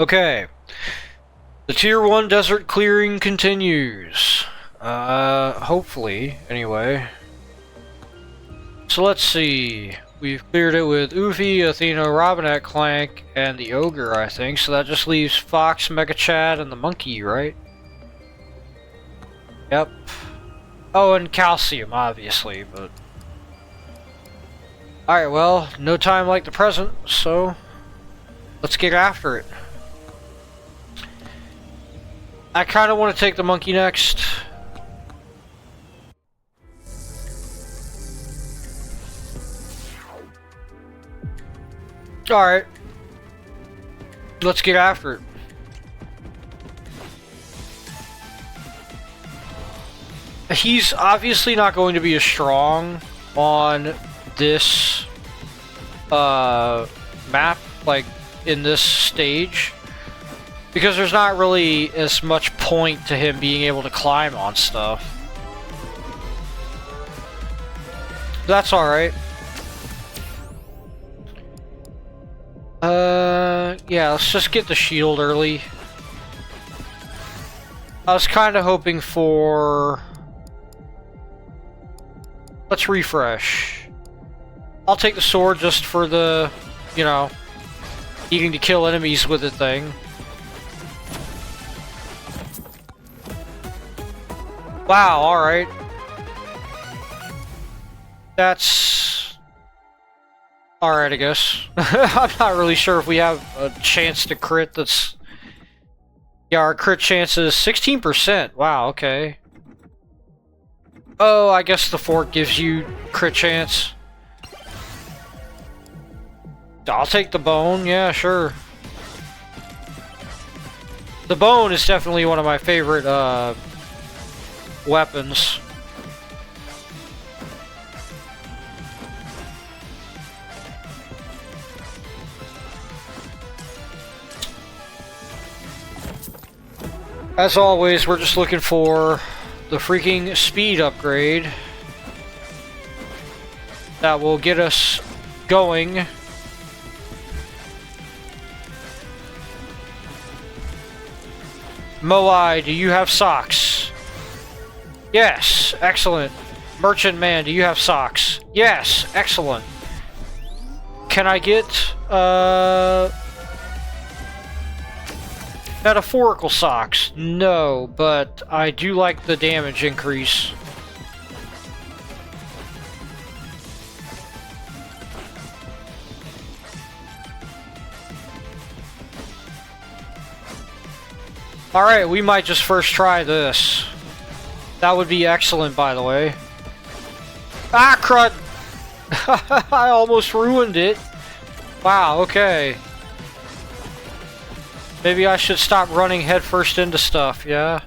Okay. The Tier 1 desert clearing continues. Hopefully, anyway. So let's see. We've cleared it with Ufi, Athena, Robinette, Clank, and the Ogre, I think. So that just leaves Fox, Megachad, and the Monkey, right? Yep. Oh, and Calcium, obviously, but... Alright, well, no time like the present, so... let's get after it. I kind of want to take the Monkey next. Alright. Let's get after it. He's obviously not going to be as strong on this map, like in this stage, because there's not really as much point to him being able to climb on stuff. That's alright. Yeah, let's just get the shield early. I was kind of hoping for... let's refresh. I'll take the sword just for the, you know, needing to kill enemies with the thing. Wow, alright. That's... alright, I guess. I'm not really sure if we have a chance to crit that's... yeah, our crit chance is 16%. Wow, okay. Oh, I guess the fort gives you crit chance. I'll take the bone, yeah, sure. The bone is definitely one of my favorite weapons. As always, we're just looking for the freaking speed upgrade that will get us going. Moai, do you have socks? Yes, excellent. Merchant Man, do you have socks? Yes, excellent. Can I get, metaphorical socks? No, but I do like the damage increase. Alright, we might just first try this. That would be excellent, by the way. Ah, crud! I almost ruined it. Wow, okay. Maybe I should stop running headfirst into stuff, yeah?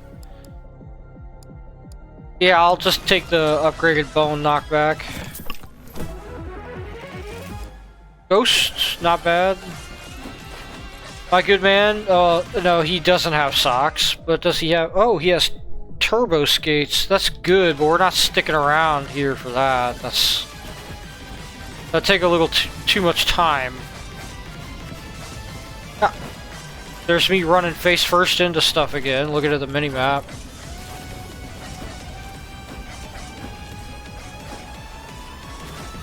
Yeah, I'll just take the upgraded bone knockback. Ghost, not bad. My good man, no, he doesn't have socks, but does he have... oh, he has turbo skates. That's good, but we're not sticking around here for that. That'll take a little too much time. Ah. There's me running face first into stuff again, looking at the mini-map.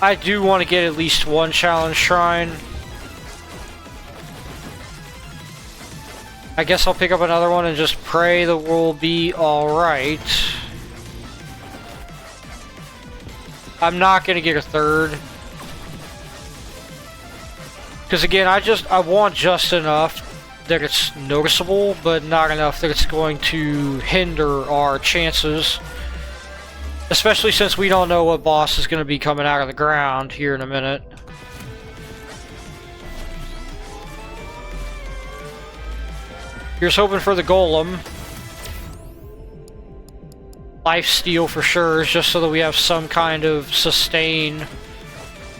I do want to get at least one challenge shrine. I guess I'll pick up another one and just pray that we'll be alright. I'm not gonna get a third. Because again, I want just enough that it's noticeable, but not enough that it's going to hinder our chances. Especially since we don't know what boss is going to be coming out of the ground here in a minute. Here's hoping for the golem. Lifesteal for sure, just so that we have some kind of sustain.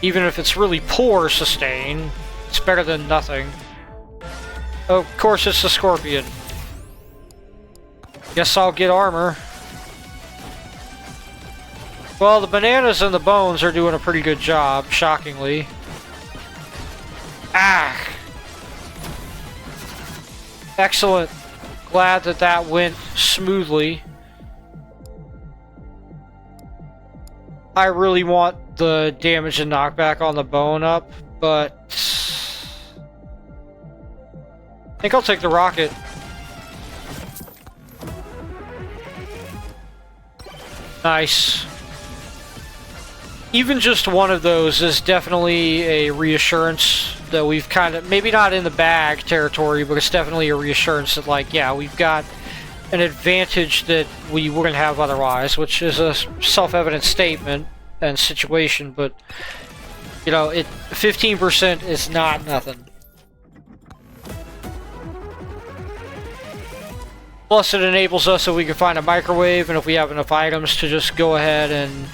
Even if it's really poor sustain, it's better than nothing. Oh, of course it's the scorpion. Guess I'll get armor. Well, the bananas and the bones are doing a pretty good job, shockingly. Ah! Excellent. Glad that that went smoothly. I really want the damage and knockback on the bone up, but I think I'll take the rocket. Nice. Even just one of those is definitely a reassurance that we've kind of, maybe not in the bag territory, but it's definitely a reassurance that, like, yeah, we've got an advantage that we wouldn't have otherwise, which is a self-evident statement and situation, but, you know, 15% is not nothing. Plus, it enables us so we can find a microwave, and if we have enough items to just go ahead and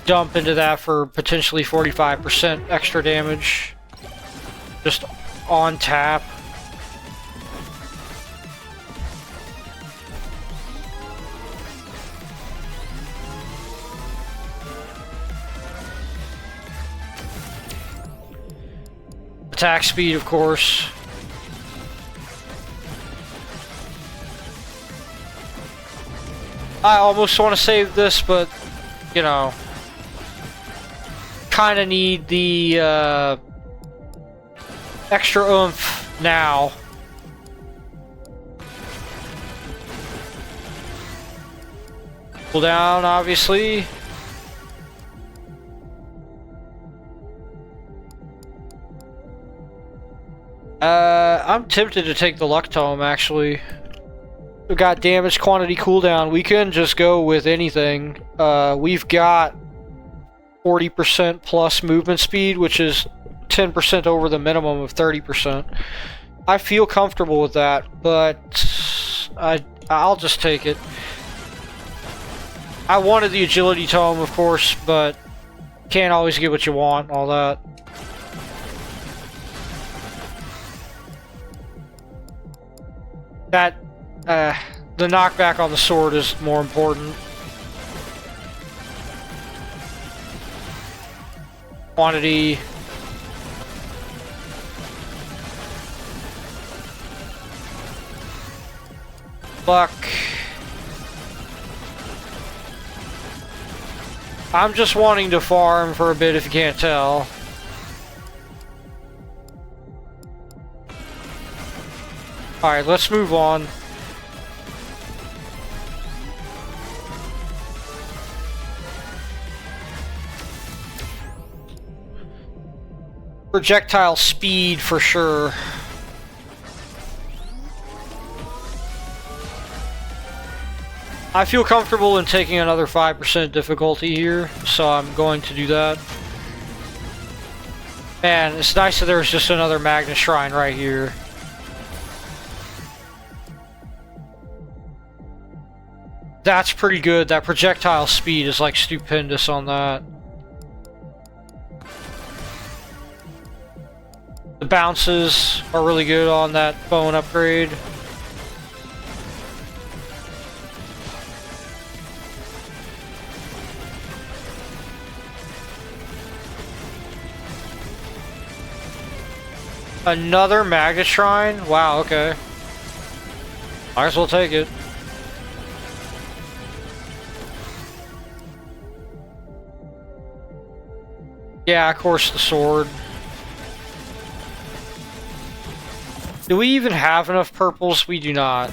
dump into that for potentially 45% extra damage. Just on tap. Attack speed, of course. I almost want to save this, but, you know, kind of need the extra oomph now. Pull down, obviously. I'm tempted to take the luck tome, actually. We've got damage quantity cooldown. We can just go with anything. We've got 40% plus movement speed, which is 10% over the minimum of 30%. I feel comfortable with that, but I'll just take it. I wanted the agility tome, of course, but can't always get what you want and all that. The knockback on the sword is more important. Quantity. Luck. I'm just wanting to farm for a bit if you can't tell. Alright, let's move on. Projectile speed for sure. I feel comfortable in taking another 5% difficulty here, so I'm going to do that. Man, it's nice that there's just another Magna Shrine right here. That's pretty good. That projectile speed is like stupendous on that. The bounces are really good on that bone upgrade. Another Magna Shrine? Wow, okay. Might as well take it. Yeah, of course, the sword. Do we even have enough purples? We do not.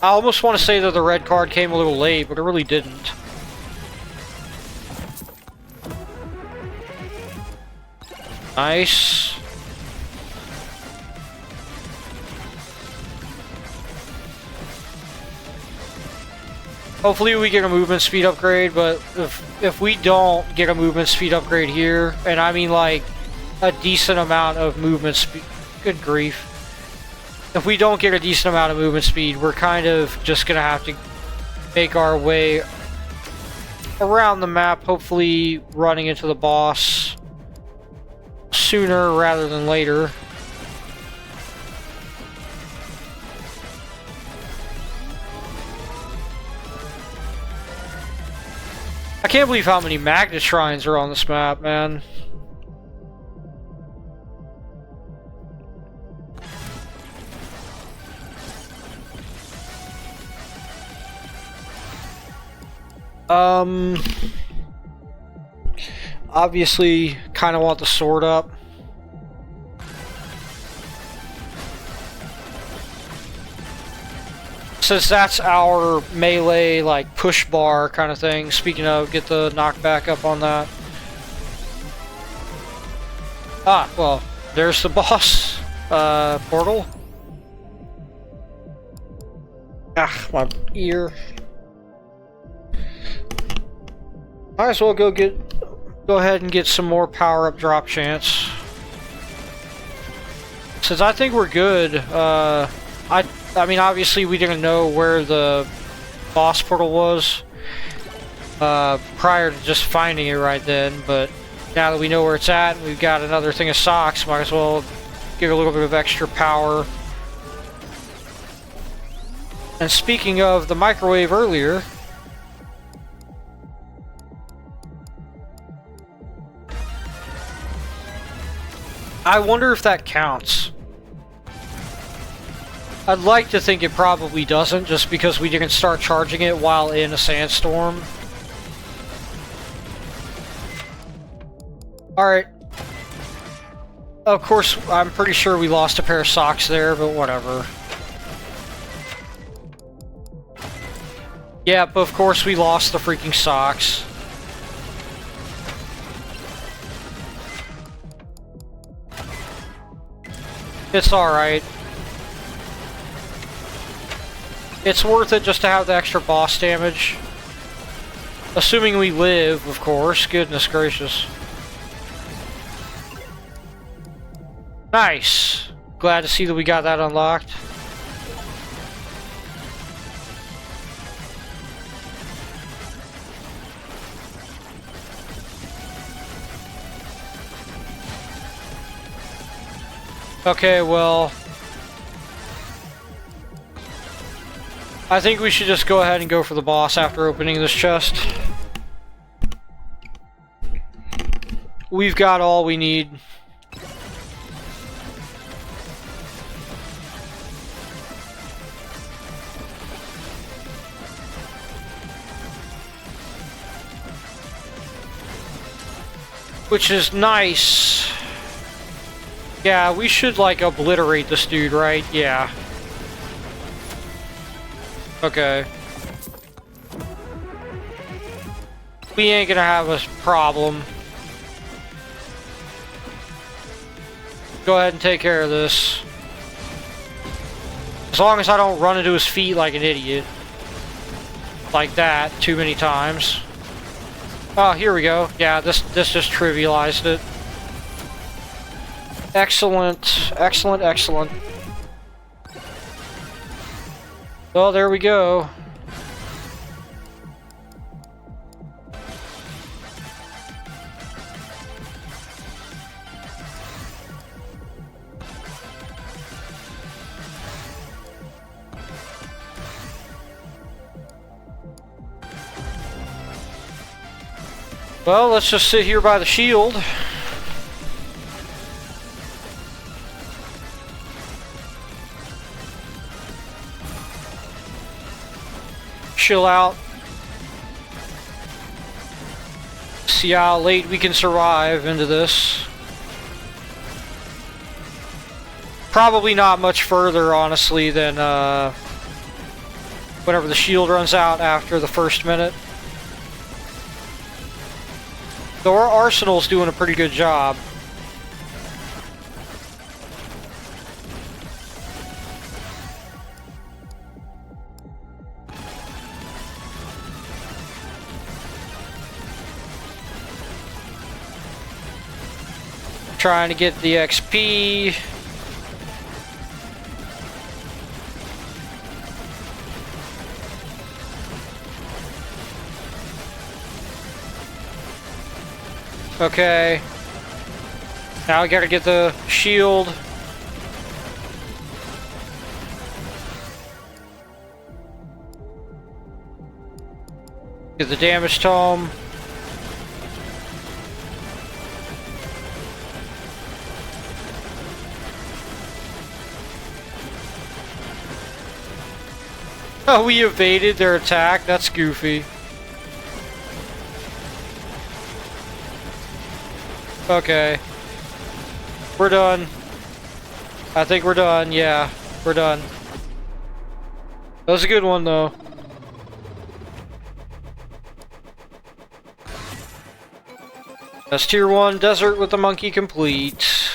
I almost want to say that the red card came a little late, but it really didn't. Nice. Hopefully we get a movement speed upgrade, but if we don't get a movement speed upgrade here, and I mean like a decent amount of movement speed, good grief. If we don't get a decent amount of movement speed, we're kind of just gonna have to make our way around the map, hopefully running into the boss sooner rather than later. I can't believe how many Magna Shrines are on this map, man. Obviously, kind of want the sword up. Since that's our melee, like, push bar kind of thing. Speaking of, get the knockback up on that. Ah, well, there's the boss portal. Ah, my ear. Might as well go ahead and get some more power-up drop chance. Since I think we're good, I mean, obviously we didn't know where the boss portal was prior to just finding it right then, but now that we know where it's at, we've got another thing of socks, might as well give it a little bit of extra power. And speaking of the microwave earlier, I wonder if that counts. I'd like to think it probably doesn't, just because we didn't start charging it while in a sandstorm. Alright. Of course, I'm pretty sure we lost a pair of socks there, but whatever. Yeah, but of course we lost the freaking socks. It's alright. It's worth it just to have the extra boss damage. Assuming we live, of course. Goodness gracious. Nice! Glad to see that we got that unlocked. Okay, well, I think we should just go ahead and go for the boss after opening this chest. We've got all we need. Which is nice. Yeah, we should, like, obliterate this dude, right? Yeah. Okay. We ain't gonna have a problem. Go ahead and take care of this. As long as I don't run into his feet like an idiot. Like that, too many times. Oh, here we go. Yeah, this just trivialized it. Excellent, excellent, excellent. Well, there we go. Well, let's just sit here by the shield. Chill out. See how late we can survive into this. Probably not much further, honestly, than whenever the shield runs out after the first minute. Though our arsenal's doing a pretty good job. Trying to get the XP. Okay. Now I gotta get the shield. Get the damage tome. Oh, we evaded their attack? That's goofy. Okay. We're done. I think we're done, yeah. We're done. That was a good one, though. That's tier 1 desert with the monkey complete.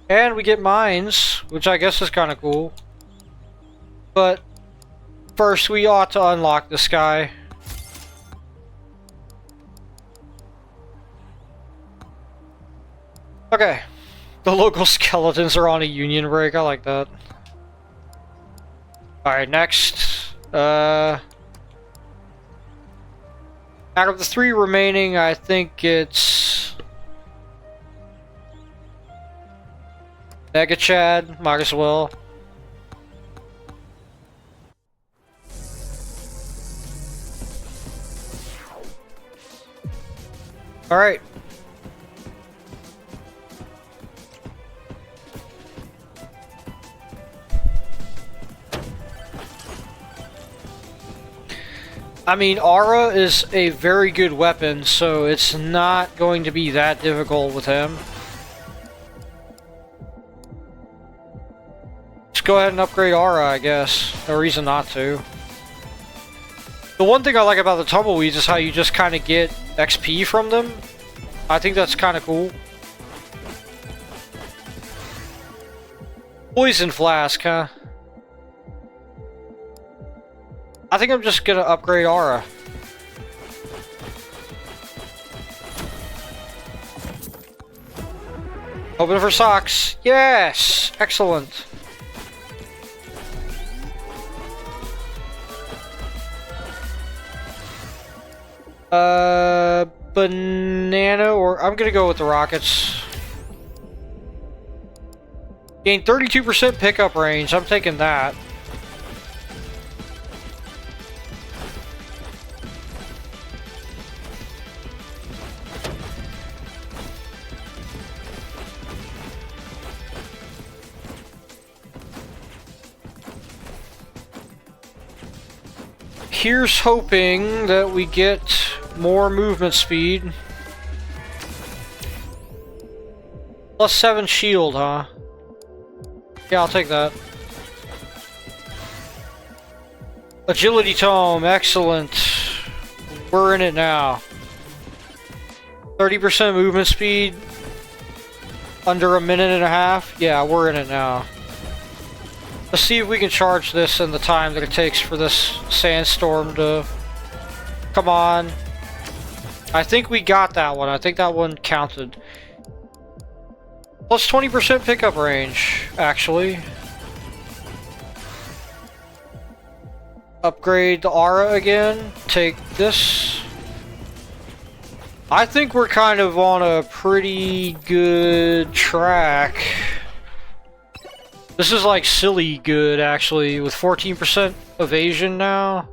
And we get mines, which I guess is kind of cool. But first we ought to unlock this guy. Okay. The local skeletons are on a union break. I like that. Alright, next. Out of the 3 remaining, I think it's Megachad. Might as well. Alright. I mean, Aura is a very good weapon, so it's not going to be that difficult with him. Let's go ahead and upgrade Aura, I guess. No reason not to. The one thing I like about the tumbleweeds is how you just kind of get XP from them. I think that's kind of cool. Poison Flask, huh? I think I'm just gonna upgrade Aura. Hoping for socks. Yes! Excellent. Banana, or I'm gonna go with the rockets. Gain 32% pickup range. I'm taking that. Here's hoping that we get more movement speed. +7 shield, huh? Yeah, I'll take that. Agility tome, excellent. We're in it now. 30% movement speed. Under a minute and a half. Yeah, we're in it now. Let's see if we can charge this in the time that it takes for this sandstorm to... Come on. I think we got that one. I think that one counted. Plus 20% pickup range, actually. Upgrade the Aura again. Take this. I think we're kind of on a pretty good track. This is like silly good, actually, with 14% evasion now.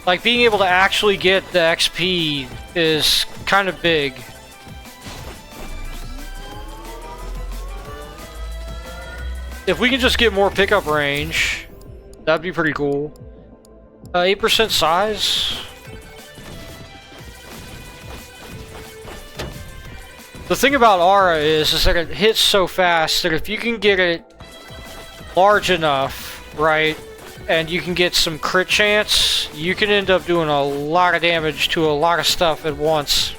Like, being able to actually get the XP is kind of big. If we can just get more pickup range, that'd be pretty cool. 8% size. The thing about Aura is that it hits so fast that if you can get it large enough, right, and you can get some crit chance, you can end up doing a lot of damage to a lot of stuff at once,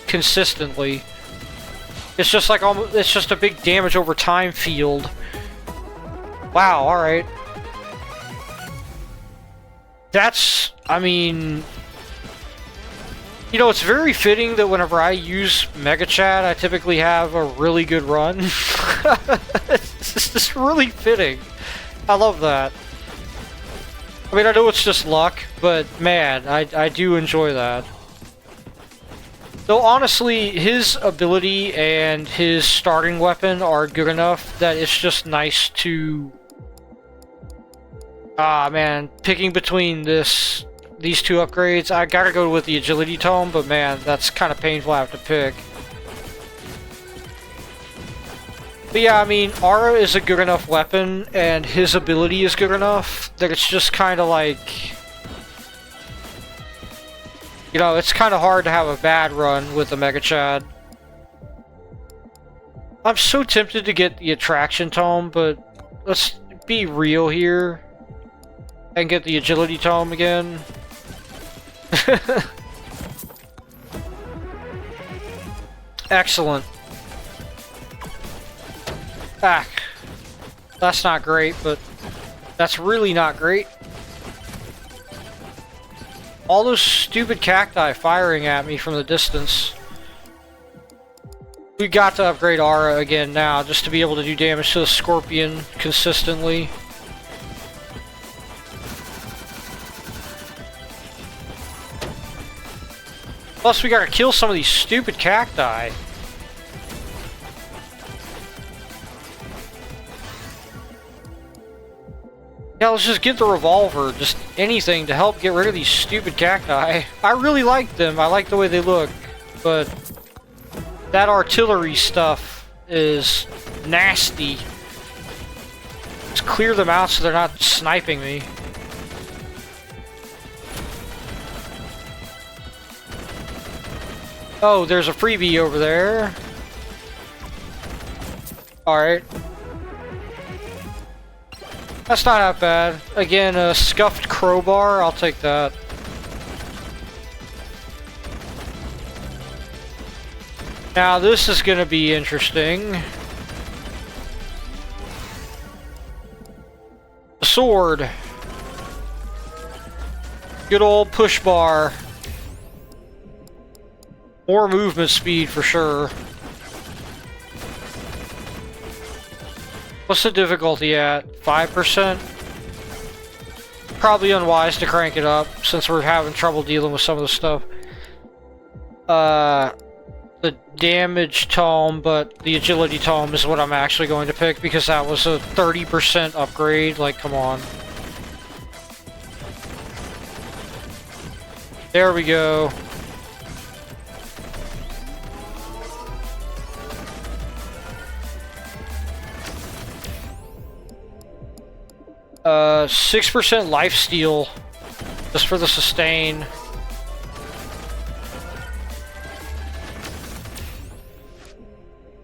consistently. It's just like it's just a big damage over time field. Wow, alright. That's, I mean... You know, it's very fitting that whenever I use Megachad, I typically have a really good run. It's just really fitting. I love that. I mean, I know it's just luck, but man, I do enjoy that. Though honestly, his ability and his starting weapon are good enough that it's just nice to... Ah, man, picking between these two upgrades, I gotta go with the agility tome, but man, that's kind of painful to have to pick. But yeah, I mean, Aura is a good enough weapon, and his ability is good enough, that it's just kind of like... You know, it's kind of hard to have a bad run with the Megachad. I'm so tempted to get the attraction tome, but let's be real here and get the agility tome again. Excellent. Ah, that's not great, but that's really not great. All those stupid cacti firing at me from the distance. We got to upgrade Aura again now, just to be able to do damage to the Scorpion consistently. Plus, we gotta kill some of these stupid cacti. Yeah, let's just get the revolver, just anything to help get rid of these stupid cacti. I really like them, I like the way they look, but that artillery stuff is nasty. Just clear them out so they're not sniping me. Oh, there's a freebie over there. Alright. That's not that bad. Again, a scuffed crowbar, I'll take that. Now this is gonna be interesting. The sword. Good old push bar. More movement speed for sure. What's the difficulty at? 5%? Probably unwise to crank it up since we're having trouble dealing with some of the stuff. The damage tome, but the agility tome is what I'm actually going to pick because that was a 30% upgrade. Like, come on. There we go. Uh, 6% lifesteal just for the sustain.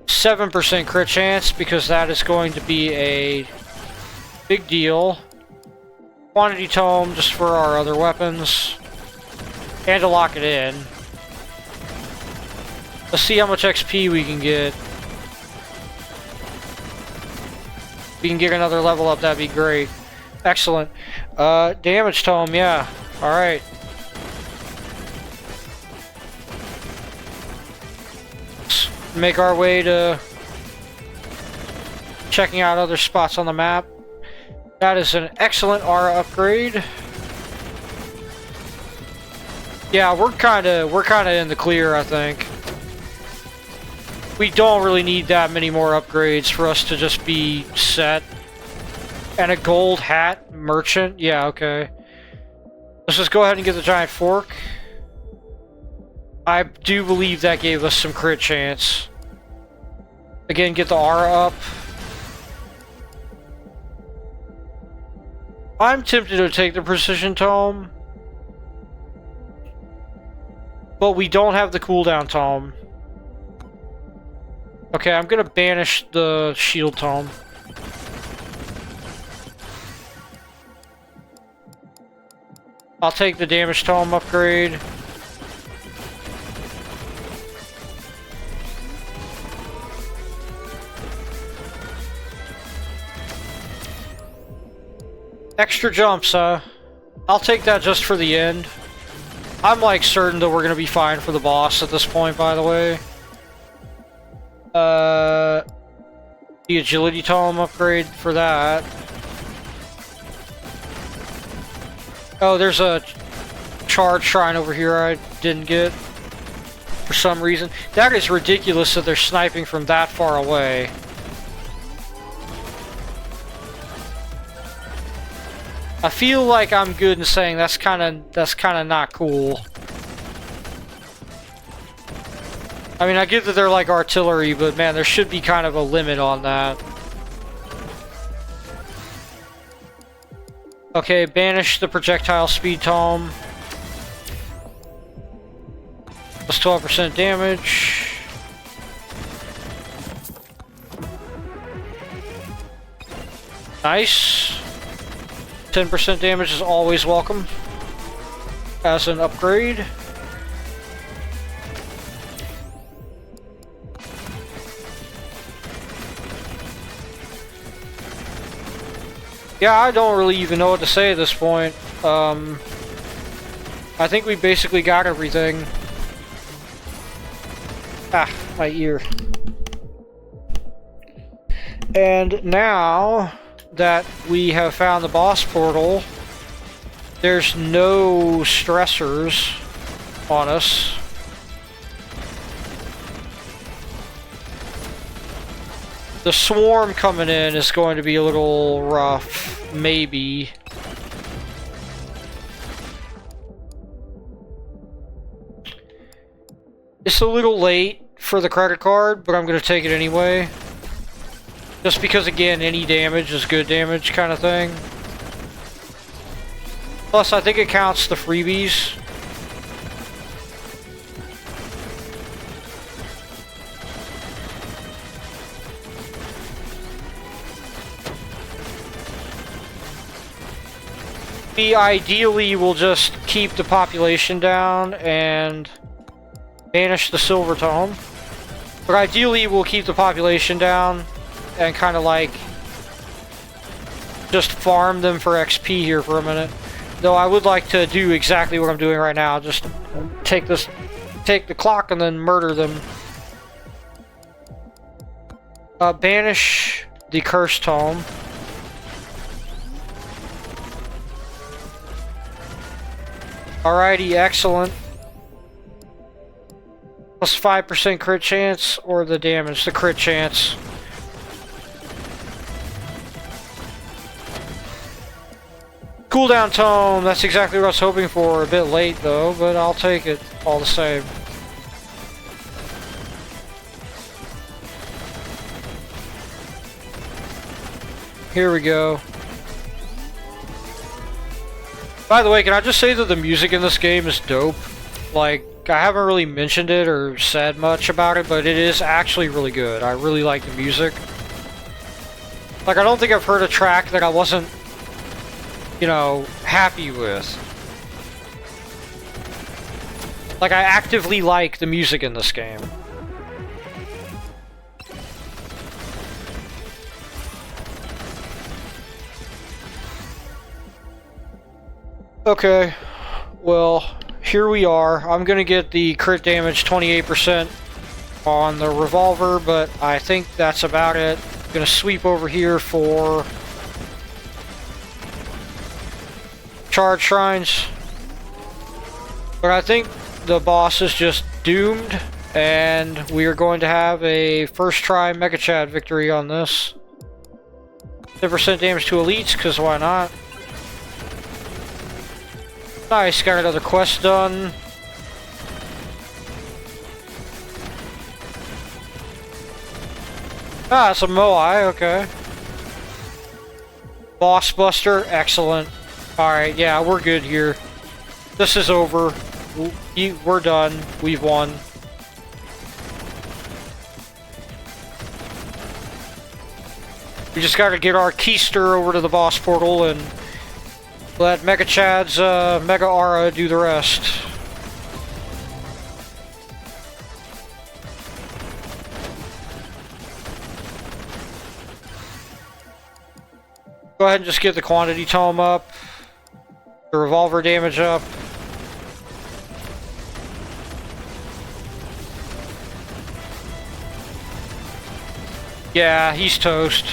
%7 crit chance because that is going to be a big deal. Quantity tome just for our other weapons. And to lock it in. Let's see how much XP we can get. If we can get another level up, that'd be great. Excellent. Damage tome, yeah. Alright. Let's make our way to checking out other spots on the map. That is an excellent aura upgrade. Yeah, we're kinda in the clear, I think. We don't really need that many more upgrades for us to just be set. And a gold hat merchant? Yeah, okay. Let's just go ahead and get the giant fork. I do believe that gave us some crit chance. Again, get the aura up. I'm tempted to take the precision tome. But we don't have the cooldown tome. Okay, I'm gonna banish the shield tome. I'll take the damage tome upgrade. Extra jumps, huh? I'll take that just for the end. I'm like certain that we're gonna be fine for the boss at this point, by the way. The agility tome upgrade for that. Oh, there's a charge shrine over here I didn't get for some reason. That is ridiculous that they're sniping from that far away. I feel like I'm good in saying that's kind of not cool. I mean, I get that they're like artillery, but man, there should be kind of a limit on that. Okay, banish the projectile speed tome. Plus 12% damage. Nice. 10% damage is always welcome as an upgrade. Yeah, I don't really even know what to say at this point. I think we basically got everything. Ah, my ear. And now that we have found the boss portal, there's no stressors on us. The swarm coming in is going to be a little rough, maybe. It's a little late for the credit card, but I'm going to take it anyway. Just because, again, any damage is good damage kind of thing. Plus, I think it counts the freebies. We ideally will just keep the population down and banish the silver tome. But ideally we'll keep the population down and kind of like just farm them for XP here for a minute. Though I would like to do exactly what I'm doing right now. Just take the clock and then murder them. Banish the cursed tome. Alrighty, excellent. Plus 5% crit chance, or the damage, the crit chance. Cooldown tome, that's exactly what I was hoping for. A bit late though, but I'll take it all the same. Here we go. By the way, can I just say that the music in this game is dope? Like, I haven't really mentioned it or said much about it, but it is actually really good. I really like the music. Like, I don't think I've heard a track that I wasn't, you know, happy with. Like, I actively like the music in this game. Okay, well, here we are. I'm gonna get the crit damage 28% on the revolver, but I think that's about it. I'm gonna sweep over here for charge shrines. But I think the boss is just doomed, and we are going to have a first try Megachad victory on this. 10% damage to elites, because why not? Nice, got another quest done. Ah, it's a Moai, okay. Boss Buster, excellent. Alright, yeah, we're good here. This is over. We're done. We've won. We just gotta get our keister over to the boss portal and let Megachad's Mega Aura do the rest. Go ahead and just get the quantity tome up. The revolver damage up. Yeah, he's toast.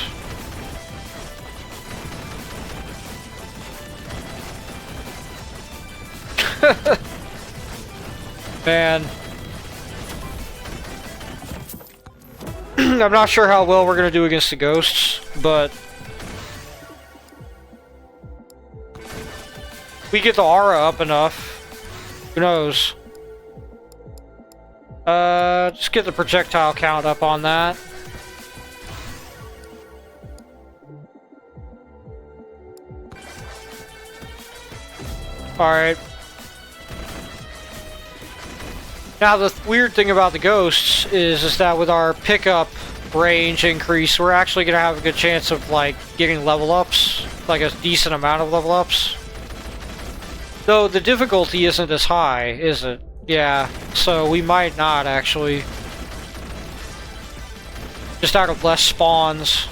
Man. I'm not sure how well we're gonna do against the ghosts, but we get the aura up enough. Who knows? Just get the projectile count up on that. Alright. Now, the weird thing about the ghosts is that with our pickup range increase, we're actually going to have a good chance of, like, getting level ups. Like, a decent amount of level ups. Though, the difficulty isn't as high, is it? Yeah, so we might not, actually. Just out of less spawns.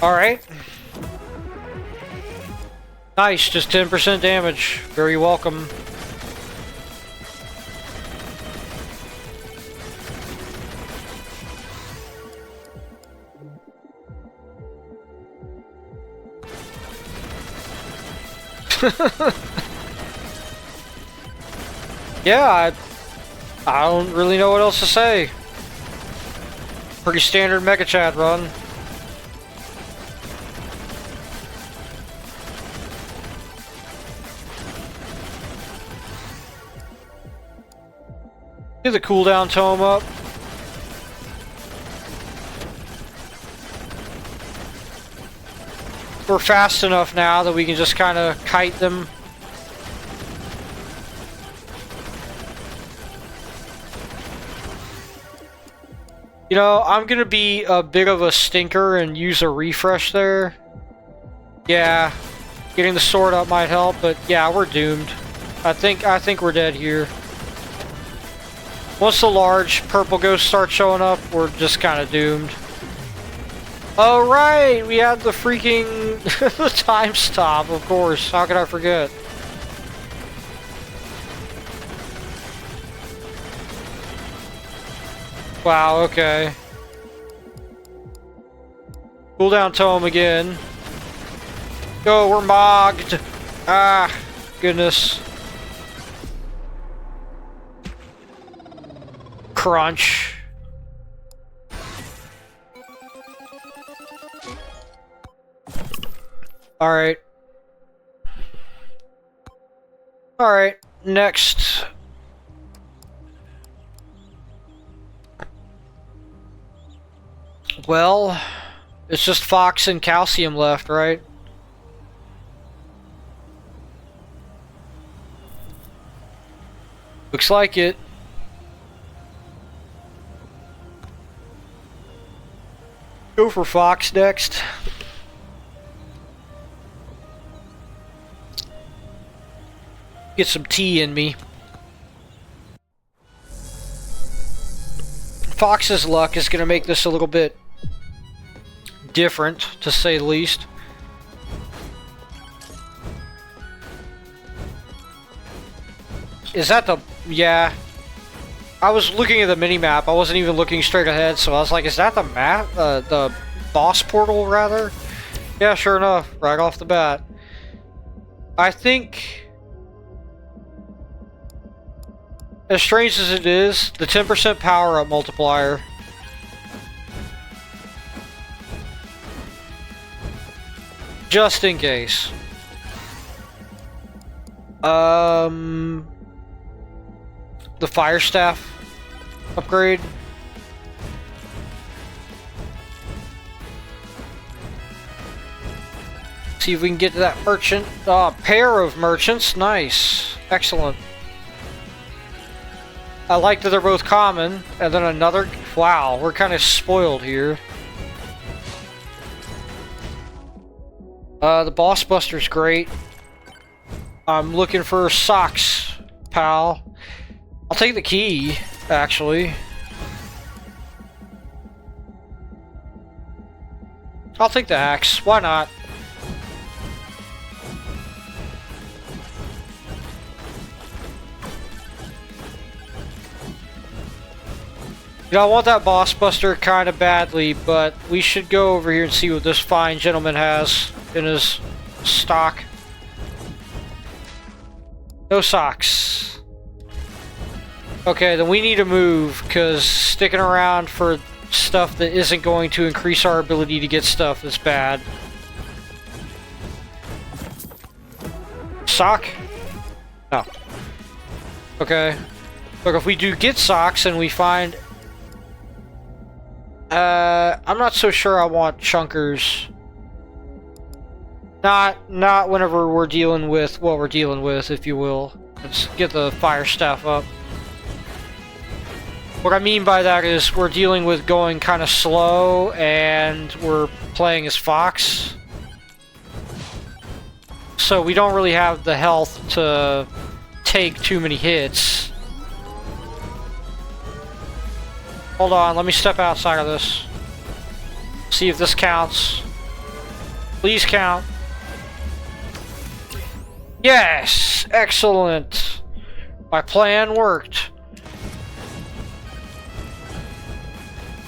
Alright. Nice, just 10% damage. Very welcome. Yeah, I don't really know what else to say. Pretty standard Megachad run. Get the cooldown tome up. We're fast enough now that we can just kind of kite them. You know, I'm gonna be a bit of a stinker and use a refresh there. Yeah, getting the sword up might help, but yeah, we're doomed. I think we're dead here. Once the large purple ghosts start showing up, we're just kind of doomed. Oh right, we had the freaking the time stop, of course. How could I forget? Wow, okay. Cooldown tome again. Go, we're mogged. Ah, goodness. Crunch. Alright. Alright, next. Well, it's just Fox and Calcium left, right? Looks like it. Go for Fox next. Get some tea in me. Fox's luck is going to make this a little bit different, to say the least. Is that the... yeah. I was looking at the mini-map. I wasn't even looking straight ahead, so I was like, is that the map? The boss portal, rather? Yeah, sure enough. Right off the bat. I think... as strange as it is, the 10% power-up multiplier... just in case. The fire staff upgrade. See if we can get to that merchant. Pair of merchants. Nice. Excellent. I like that they're both common. And then another... wow, we're kind of spoiled here. The Boss Buster's great. I'm looking for socks, pal. I'll take the key, actually. I'll take the axe. Why not? You know, I want that Boss Buster kind of badly, but we should go over here and see what this fine gentleman has in his stock. No socks. Okay, then we need to move, because sticking around for stuff that isn't going to increase our ability to get stuff is bad. Sock? No. Okay. Look, if we do get socks and we find... I'm not so sure I want chunkers. Not whenever we're dealing with what we're dealing with, if you will. Let's get the fire staff up. What I mean by that is we're dealing with going kind of slow and we're playing as Fox. So we don't really have the health to take too many hits. Hold on, let me step outside of this. See if this counts. Please count. Yes! Excellent! My plan worked.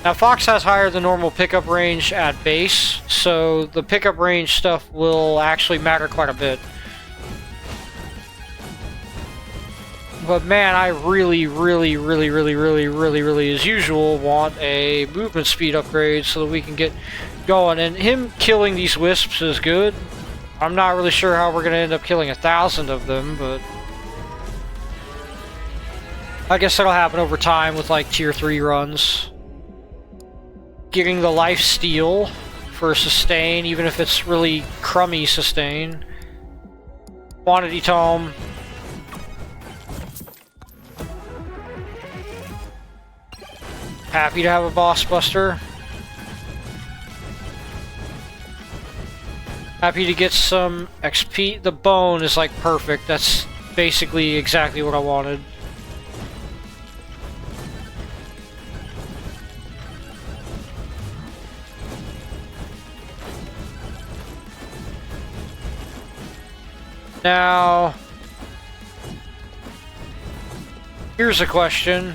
Now Fox has higher than normal pickup range at base, so the pickup range stuff will actually matter quite a bit. But man, I really, as usual, want a movement speed upgrade so that we can get going. And him killing these wisps is good. I'm not really sure how we're going to end up killing 1,000 of them, but I guess that'll happen over time with like tier 3 runs. Getting the life steal for sustain, even if it's really crummy sustain. Quantity tome. Happy to have a boss buster. Happy to get some XP. The bone is like perfect. That's basically exactly what I wanted. Now, here's a question.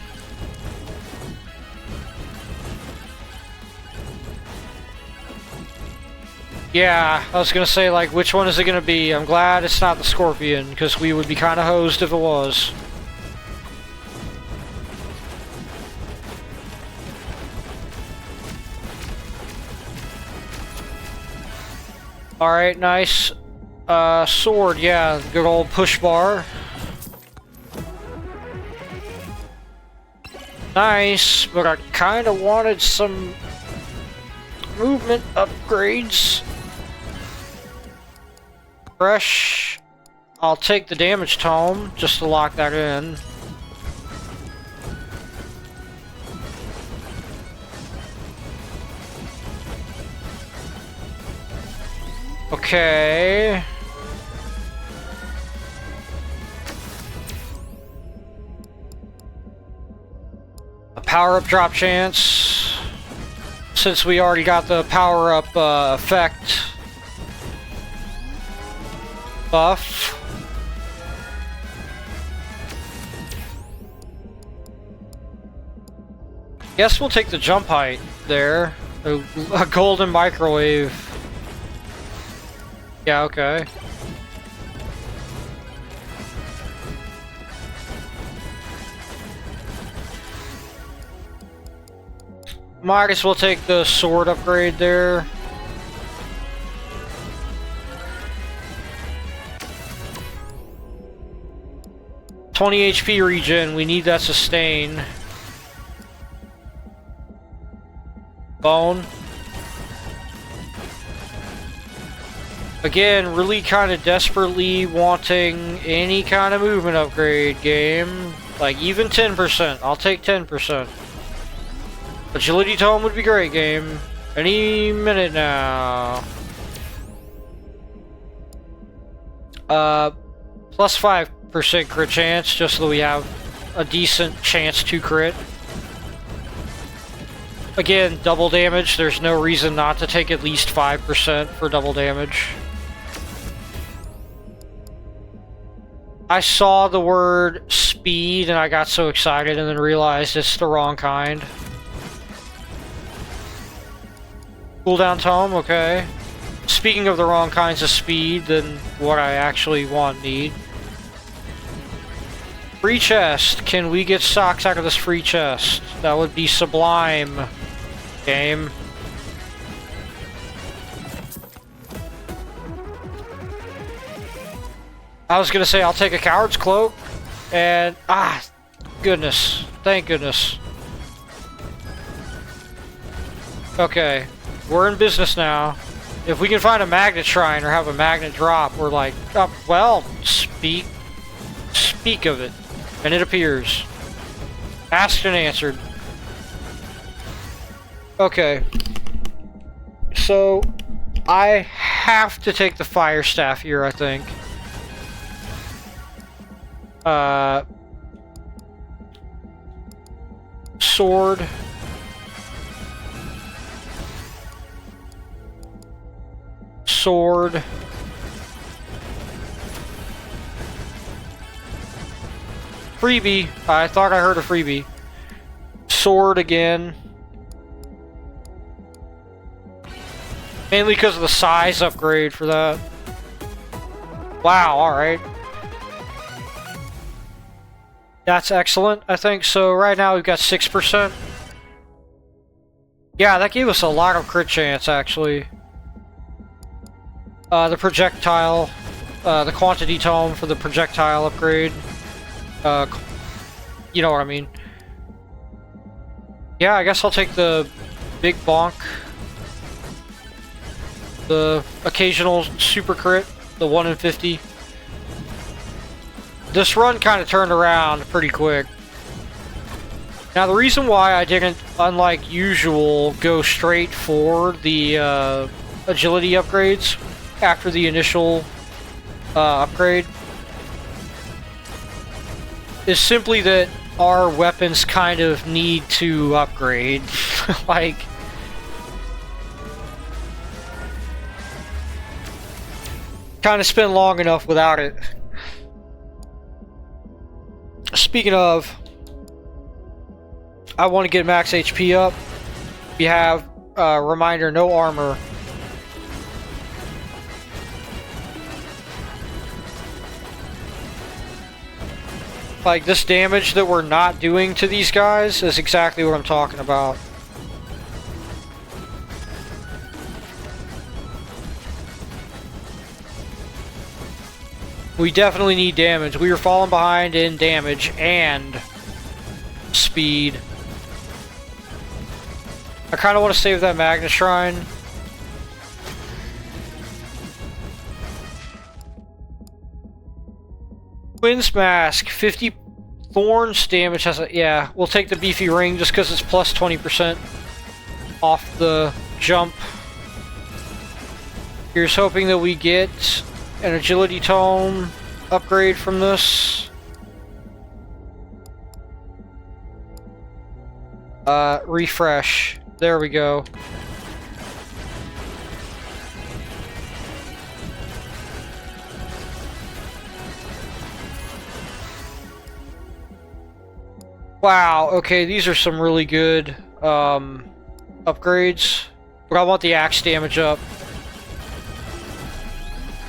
Yeah, I was gonna say, like, which one is it gonna be? I'm glad it's not the Scorpion, because we would be kinda hosed if it was. Alright, nice. Sword, yeah, good old push bar. Nice, but I kinda wanted some movement upgrades. Fresh. I'll take the damage tome just to lock that in. Okay. A power-up drop chance. Since we already got the power-up effect buff. Guess we'll take the jump height there. A golden microwave. Yeah, okay. Might as well take the sword upgrade there. $20 HP regen, we need that sustain. Bone. Again, really kind of desperately wanting any kind of movement upgrade game. Like even 10%, I'll take 10%. Agility tome would be great, game. Any minute now. Plus 5% crit chance, just so that we have a decent chance to crit. Again, double damage, there's no reason not to take at least 5% for double damage. I saw the word speed and I got so excited and then realized it's the wrong kind. Cooldown tome, okay. Speaking of the wrong kinds of speed than what I actually need. Free chest. Can we get socks out of this free chest? That would be sublime, game. I was gonna say I'll take a coward's cloak, and goodness, thank goodness. Okay, we're in business now. If we can find a magnet shrine or have a magnet drop, we're like, oh, well, speak of it. And it appears. Asked and answered. Okay. So, I have to take the fire staff here, I think. Sword. Sword. Freebie. I thought I heard a freebie. Sword again. Mainly because of the size upgrade for that. Wow, alright. That's excellent, I think. So right now we've got 6%. Yeah, that gave us a lot of crit chance, actually. The projectile. The quantity tome for the projectile upgrade. You know what I mean. Yeah, I guess I'll take the big bonk. The occasional super crit, the 1 in 50. This run kind of turned around pretty quick. Now the reason why I didn't, unlike usual, go straight for the agility upgrades after the initial upgrade is simply that our weapons kind of need to upgrade. Like, kind of spent long enough without it. Speaking of, I want to get max HP up. We have reminder, no armor. Like, this damage that we're not doing to these guys is exactly what I'm talking about. We definitely need damage. We are falling behind in damage and speed. I kind of want to save that Magna Shrine. Twin's Mask, 50 thorns damage has a... Yeah, we'll take the beefy ring just because it's plus 20% off the jump. Here's hoping that we get an agility tome upgrade from this. Refresh. There we go. Wow, okay, these are some really good upgrades. But I want the axe damage up.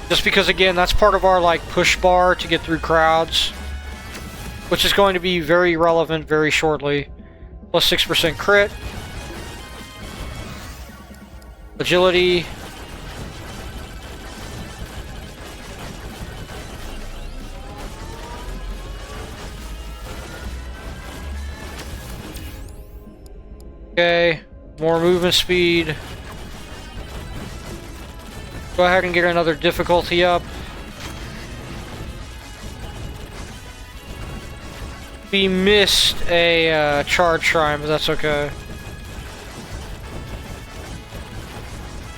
Just because, again, that's part of our, like, push bar to get through crowds. Which is going to be very relevant very shortly. Plus 6% crit. Agility. Okay, more movement speed. Go ahead and get another difficulty up. We missed a charge shrine, but that's okay.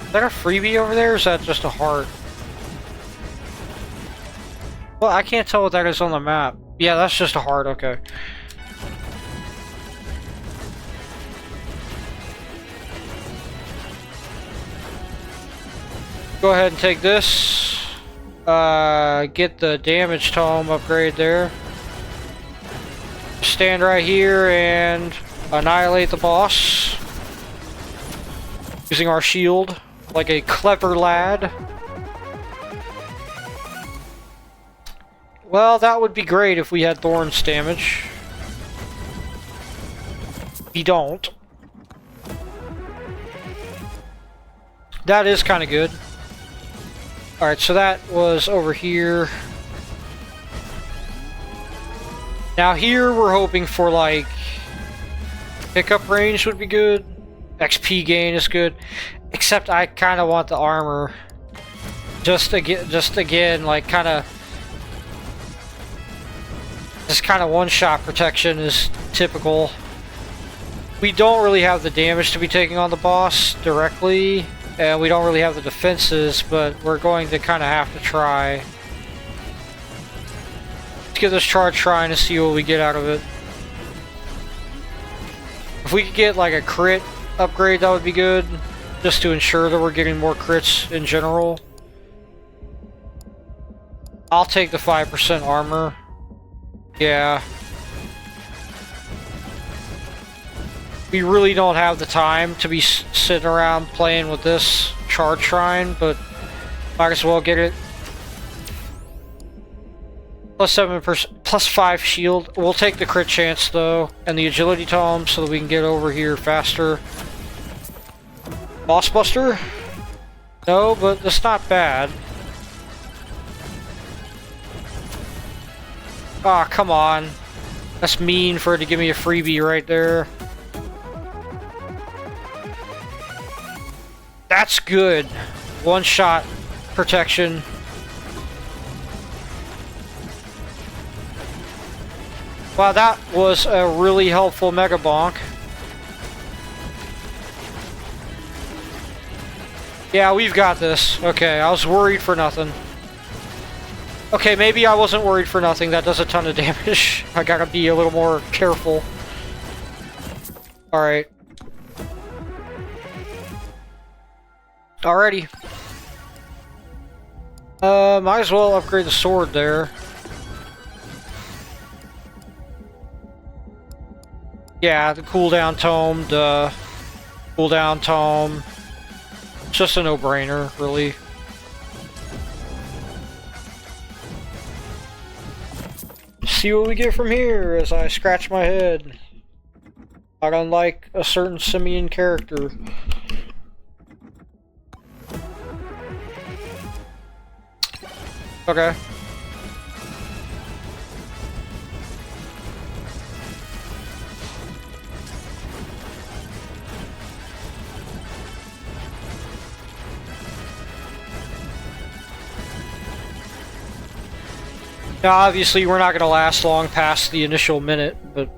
Is that a freebie over there, or is that just a heart? Well, I can't tell what that is on the map. Yeah, that's just a heart, okay. Go ahead and take this. Get the damage tome upgrade there. Stand right here and annihilate the boss. Using our shield like a clever lad. Well, that would be great if we had Thorns damage. We don't. That is kind of good. Alright, so that was over here. Now here we're hoping for, like, pickup range would be good. XP gain is good. Except I kind of want the armor. Just again, like kind of one-shot protection is typical. We don't really have the damage to be taking on the boss directly, and we don't really have the defenses, but we're going to kind of have to try. Let's get this charge shrine to see what we get out of it. If we could get like a crit upgrade, that would be good, just to ensure that we're getting more crits in general. I'll take the 5% armor. Yeah. We really don't have the time to be sitting around playing with this charge shrine, but might as well get it. Plus 7%, plus 5 shield. We'll take the crit chance though, and the agility tome so that we can get over here faster. Boss Buster? No, but that's not bad. Ah, oh, come on. That's mean for it to give me a freebie right there. That's good. One-shot protection. Wow, that was a really helpful Megabonk. Yeah, we've got this. Okay, I was worried for nothing. Okay, maybe I wasn't worried for nothing. That does a ton of damage. I gotta be a little more careful. Alright. Alrighty. Might as well upgrade the sword there. Yeah, the cooldown tome, the cooldown tome. It's just a no-brainer, really. See what we get from here as I scratch my head. Not unlike a certain simian character. Okay. Now, obviously, we're not going to last long past the initial minute, but...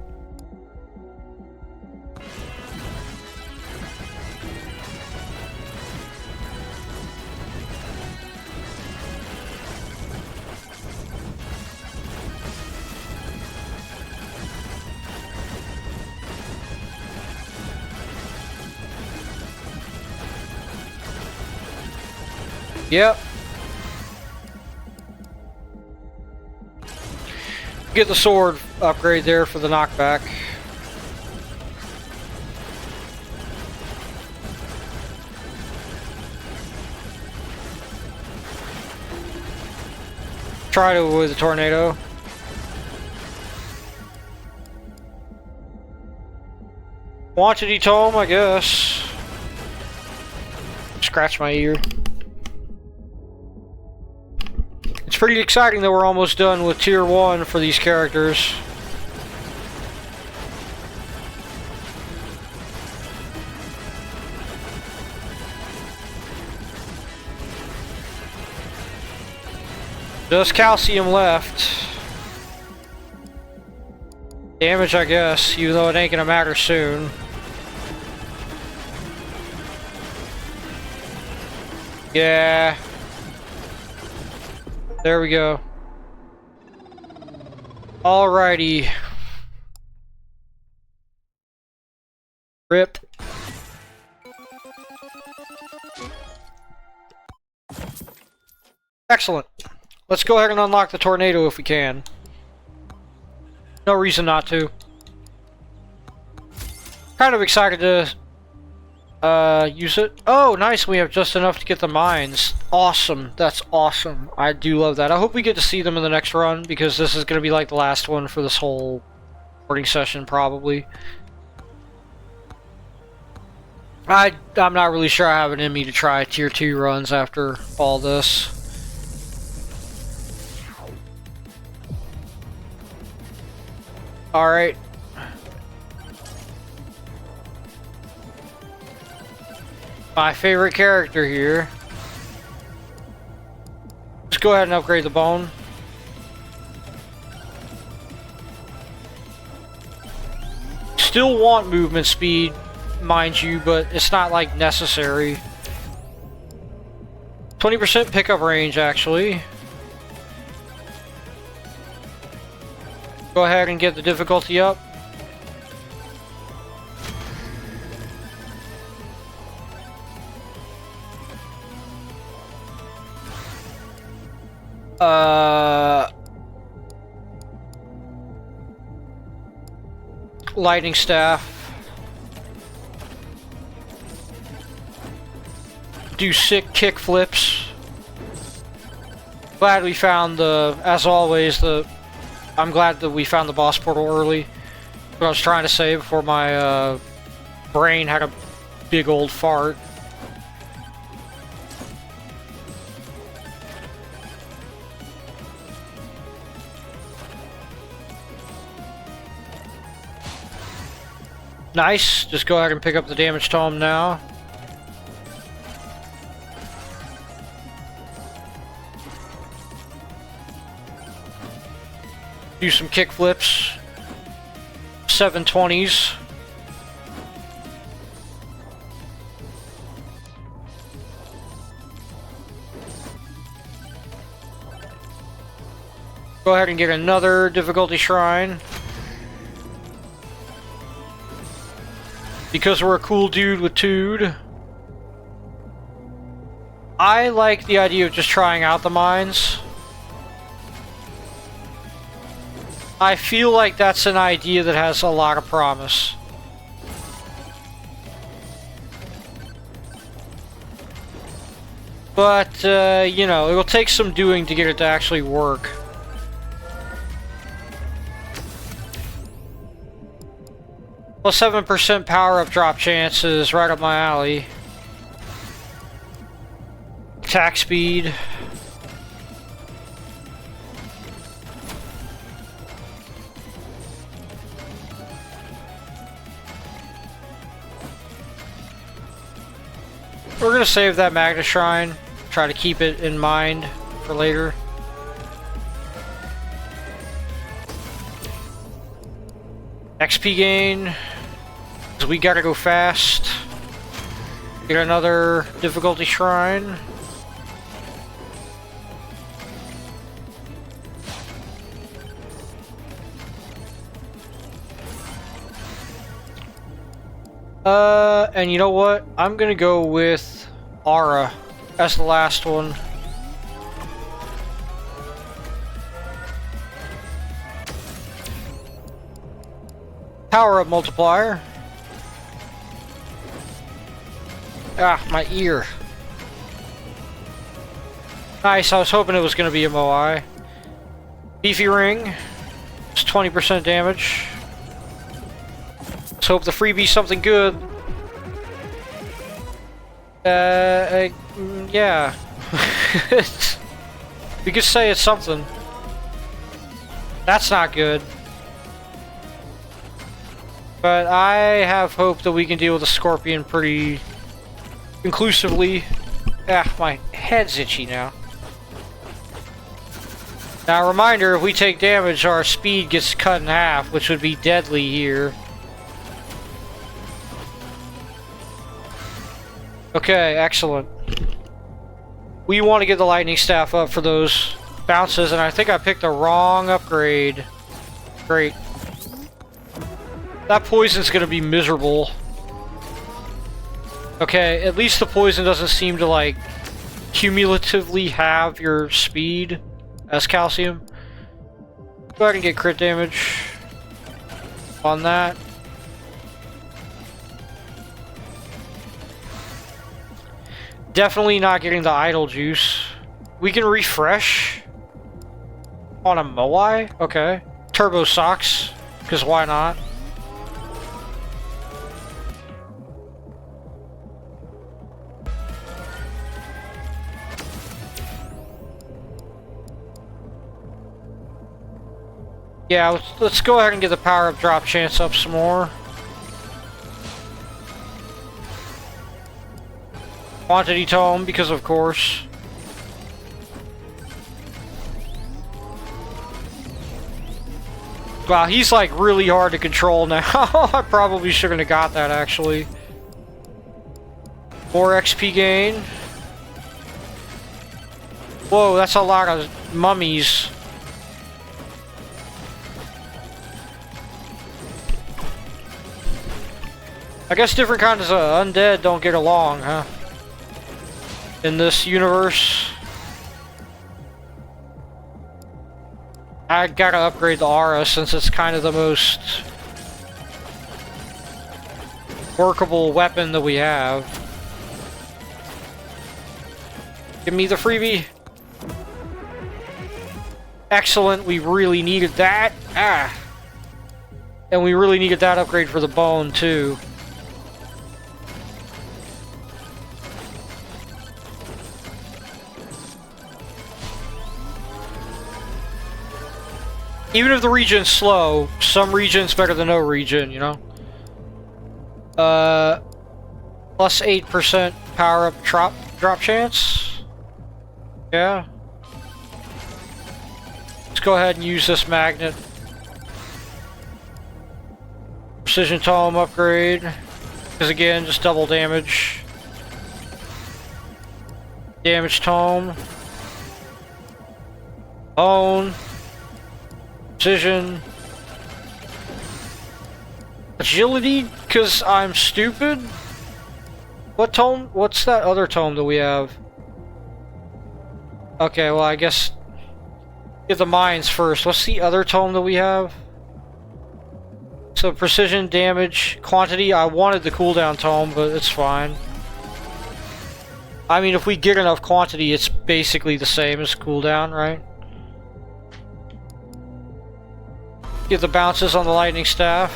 Yep. Get the sword upgrade there for the knockback. Try to avoid the tornado. Quantity tome, I guess. Scratch my ear. It's pretty exciting that we're almost done with tier 1 for these characters. Just calcium left. Damage, I guess, even though it ain't gonna matter soon. Yeah. There we go. Alrighty. Rip. Excellent. Let's go ahead and unlock the tornado if we can. No reason not to. Kind of excited to use it. Oh, nice. We have just enough to get the mines. Awesome. That's awesome. I do love that. I hope we get to see them in the next run, because this is going to be like the last one for this whole recording session, probably. I'm not really sure I have it in me to try tier 2 runs after all this. Alright. My favorite character here. Let's go ahead and upgrade the bone. Still want movement speed, mind you, but it's not like necessary. 20% pickup range, actually. Go ahead and get the difficulty up. Lightning staff. Do sick kick flips. Glad we found as always, I'm glad that we found the boss portal early. What I was trying to say before my brain had a big old fart. Nice. Just go ahead and pick up the damage tome now. Do some kick flips. 720s. Go ahead and get another difficulty shrine. Because we're a cool dude with Tood. I like the idea of just trying out the mines. I feel like that's an idea that has a lot of promise. But, you know, it will take some doing to get it to actually work. Plus 7% power-up drop chances, right up my alley. Attack speed. We're gonna save that Magna Shrine. Try to keep it in mind for later. XP gain. So we gotta go fast. Get another difficulty shrine. And you know what? I'm gonna go with Aura as the last one. Power up multiplier. Ah, my ear. Nice, I was hoping it was gonna be a Moai. Beefy ring. It's 20% damage. Let's hope the freebie's something good. Yeah. We could say it's something. That's not good. But I have hope that we can deal with the Scorpion pretty conclusively. Ah, my head's itchy now. Now, reminder, if we take damage, our speed gets cut in half, which would be deadly here. Okay, excellent. We want to get the lightning staff up for those bounces, and I think I picked the wrong upgrade. Great. That poison's gonna be miserable. Okay, at least the poison doesn't seem to, like, cumulatively have your speed as calcium. Go ahead and get crit damage on that. Definitely not getting the idle juice. We can refresh on a Moai? Okay. Turbo socks, because why not? Yeah, let's go ahead and get the power-up drop chance up some more. Quantity tome, because of course. Wow, he's like really hard to control now. I probably shouldn't have got that actually. More XP gain. Whoa, that's a lot of mummies. I guess different kinds of undead don't get along, huh? In this universe. I gotta upgrade the aura since it's kind of the most workable weapon that we have. Give me the freebie. Excellent, we really needed that. Ah. And we really needed that upgrade for the bone too. Even if the region's slow, some region's better than no region, you know? Plus 8% power up drop chance? Yeah. Let's go ahead and use this magnet. Precision tome upgrade. Because again, just double damage. Damage tome. Bone. Precision. Agility, because I'm stupid? What tome? What's that other tome that we have? Okay, well I guess... Get the mines first. What's the other tome that we have? So precision, damage, quantity. I wanted the cooldown tome, but it's fine. I mean, if we get enough quantity, it's basically the same as cooldown, right? Get the bounces on the lightning staff.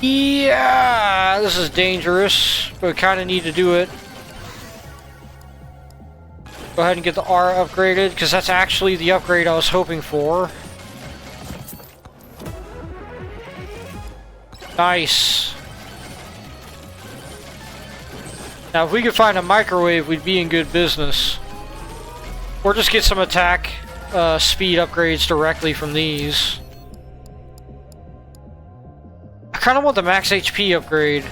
Yeah, this is dangerous, but we kind of need to do it. Go ahead and get the R upgraded, because that's actually the upgrade I was hoping for. Nice. Now, if we could find a microwave, we'd be in good business. Or just get some attack speed upgrades directly from these. I kind of want the max HP upgrade.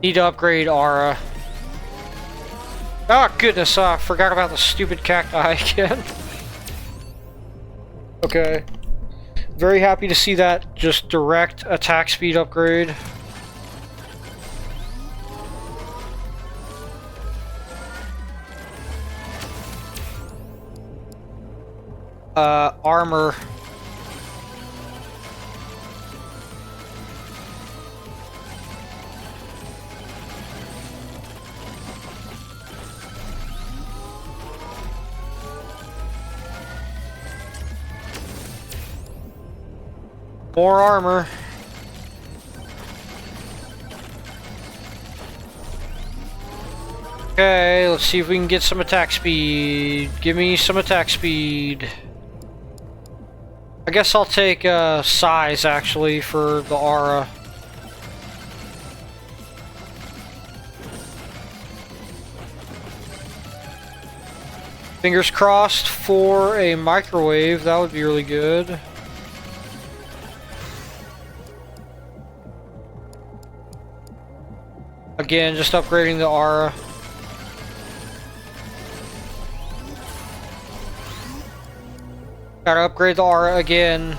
Need to upgrade Aura. Oh goodness, I forgot about the stupid cacti again. Okay. Very happy to see that just direct attack speed upgrade. Armor. More armor. Okay, let's see if we can get some attack speed. Give me some attack speed. I guess I'll take size actually for the aura. Fingers crossed for a microwave, that would be really good. Again, just upgrading the aura. Gotta upgrade the aura again.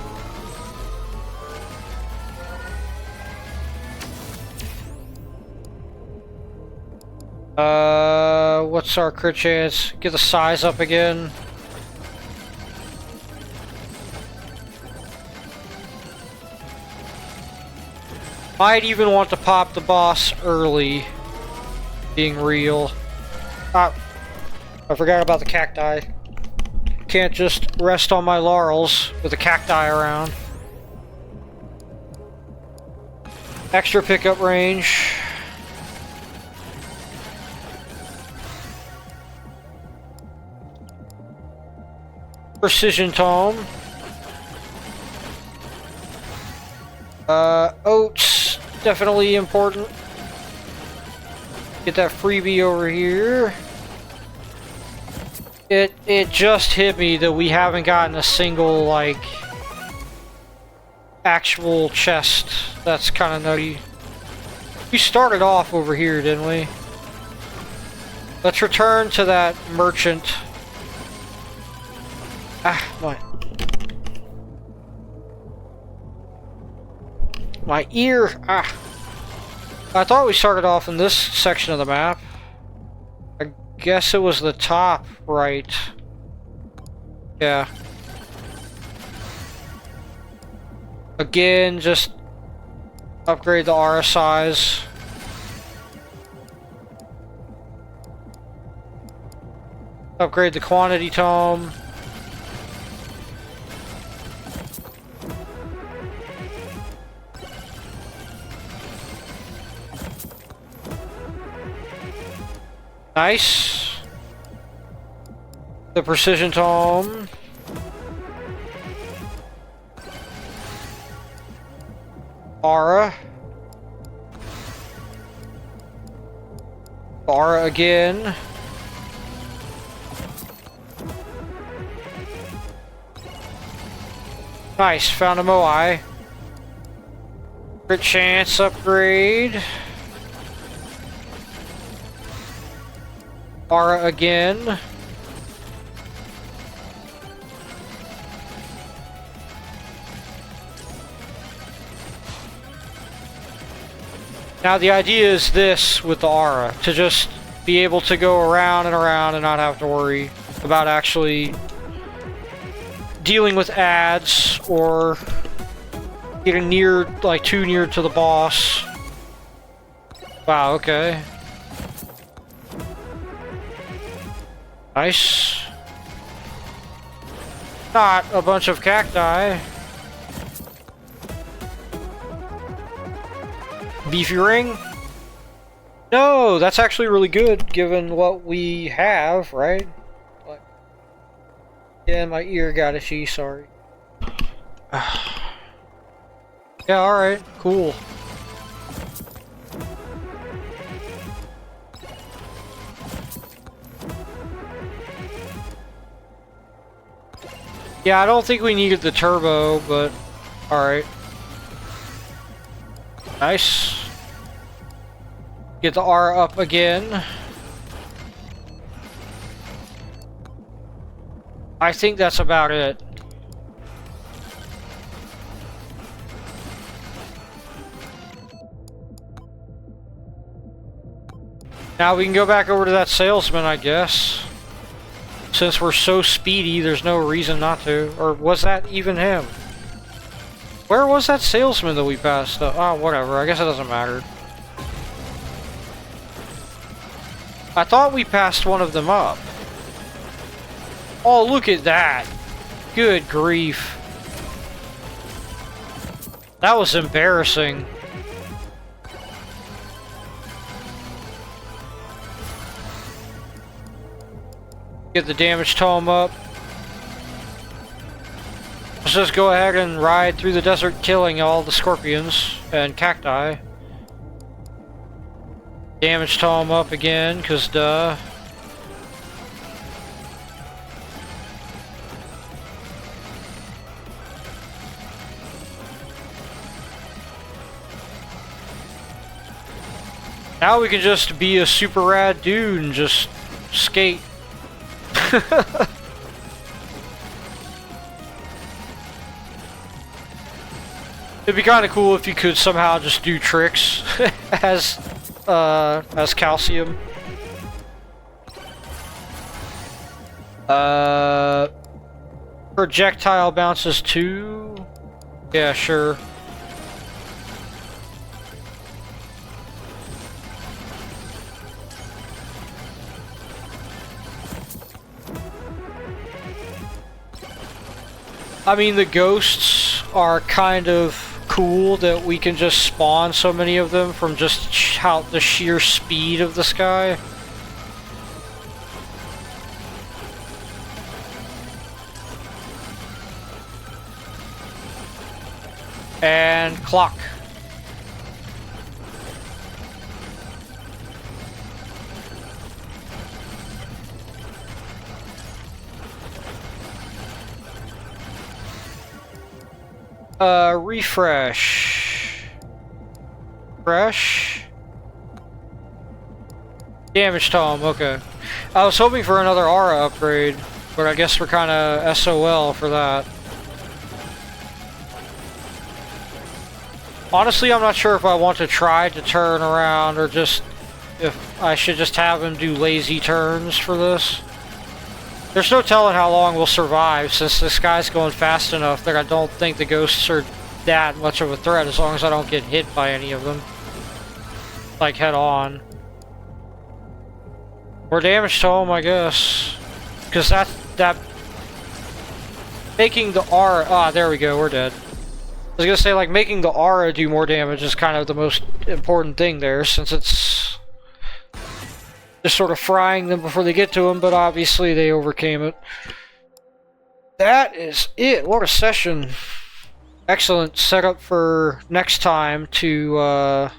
What's our crit chance? Get the size up again. Might even want to pop the boss early. Being real. Ah, I forgot about the cacti. Can't just rest on my laurels with the cacti around. Extra pickup range. Precision tome. Oats, definitely important. Get that freebie over here. It just hit me that we haven't gotten a single, like, actual chest. That's kind of nutty. We started off over here, didn't we? Let's return to that merchant. My ear! I thought we started off in this section of the map. I guess it was the top right. Yeah. Again, just upgrade the aura size. Upgrade the quantity tome. Nice. The precision tome. Aura. Aura again. Nice, found a Moai. Crit chance upgrade. Aura again. Now the idea is this with the aura, to just be able to go around and around and not have to worry about actually dealing with ads or getting near, like, too near to the boss. Wow, okay. Nice. Not a bunch of cacti. Beefy ring? No, that's actually really good given what we have, right? But, yeah, my ear got itchy, sorry. Yeah, alright, cool. Yeah, I don't think we needed the turbo, but alright. Nice. Get the R up again. I think that's about it. Now we can go back over to that salesman, I guess. Since we're so speedy, there's no reason not to. Or was that even him? Where was that salesman that we passed? Oh, whatever. I guess it doesn't matter. I thought we passed one of them up. Oh, look at that. Good grief. That was embarrassing. Get the damage tome up. Let's just go ahead and ride through the desert killing all the scorpions and cacti. Damage tome up again, cause duh. Now we can just be a super rad dude and just skate. It'd be kind of cool if you could somehow just do tricks as calcium. Projectile bounces too. Yeah, sure. I mean, the ghosts are kind of cool that we can just spawn so many of them from just the sheer speed of the sky. And clock. Refresh. Fresh. Damage tome, okay. I was hoping for another aura upgrade, but I guess we're kinda SOL for that. Honestly, I'm not sure if I want to try to turn around or just if I should just have him do lazy turns for this. There's no telling how long we'll survive since this guy's going fast enough that I don't think the ghosts are that much of a threat as long as I don't get hit by any of them. Like head on. Or damage to him, I guess. Because that making the aura... Ah, there we go, we're dead. I was gonna say, like, making the aura do more damage is kind of the most important thing there, since it's just sort of frying them before they get to them, but obviously they overcame it. That is it. What a session. Excellent setup for next time to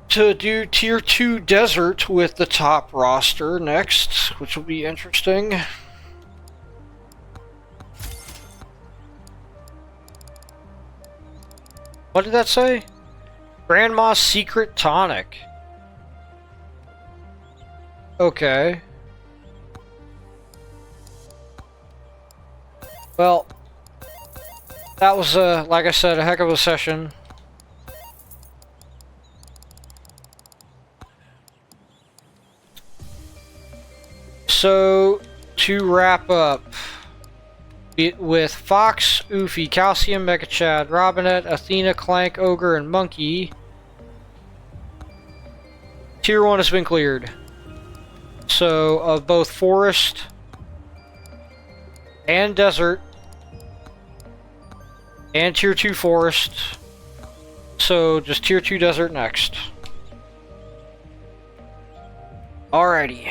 do Tier 2 Desert with the top roster next, which will be interesting. What did that say? Grandma's Secret Tonic. Okay. Well, that was, like I said, a heck of a session. So, to wrap up, with Fox, Oofy, Calcium, Megachad, Robinette, Athena, Clank, Ogre, and Monke, Tier 1 has been cleared. So, of both Forest and Desert, and Tier 2 Forest, so just Tier 2 Desert next. Alrighty.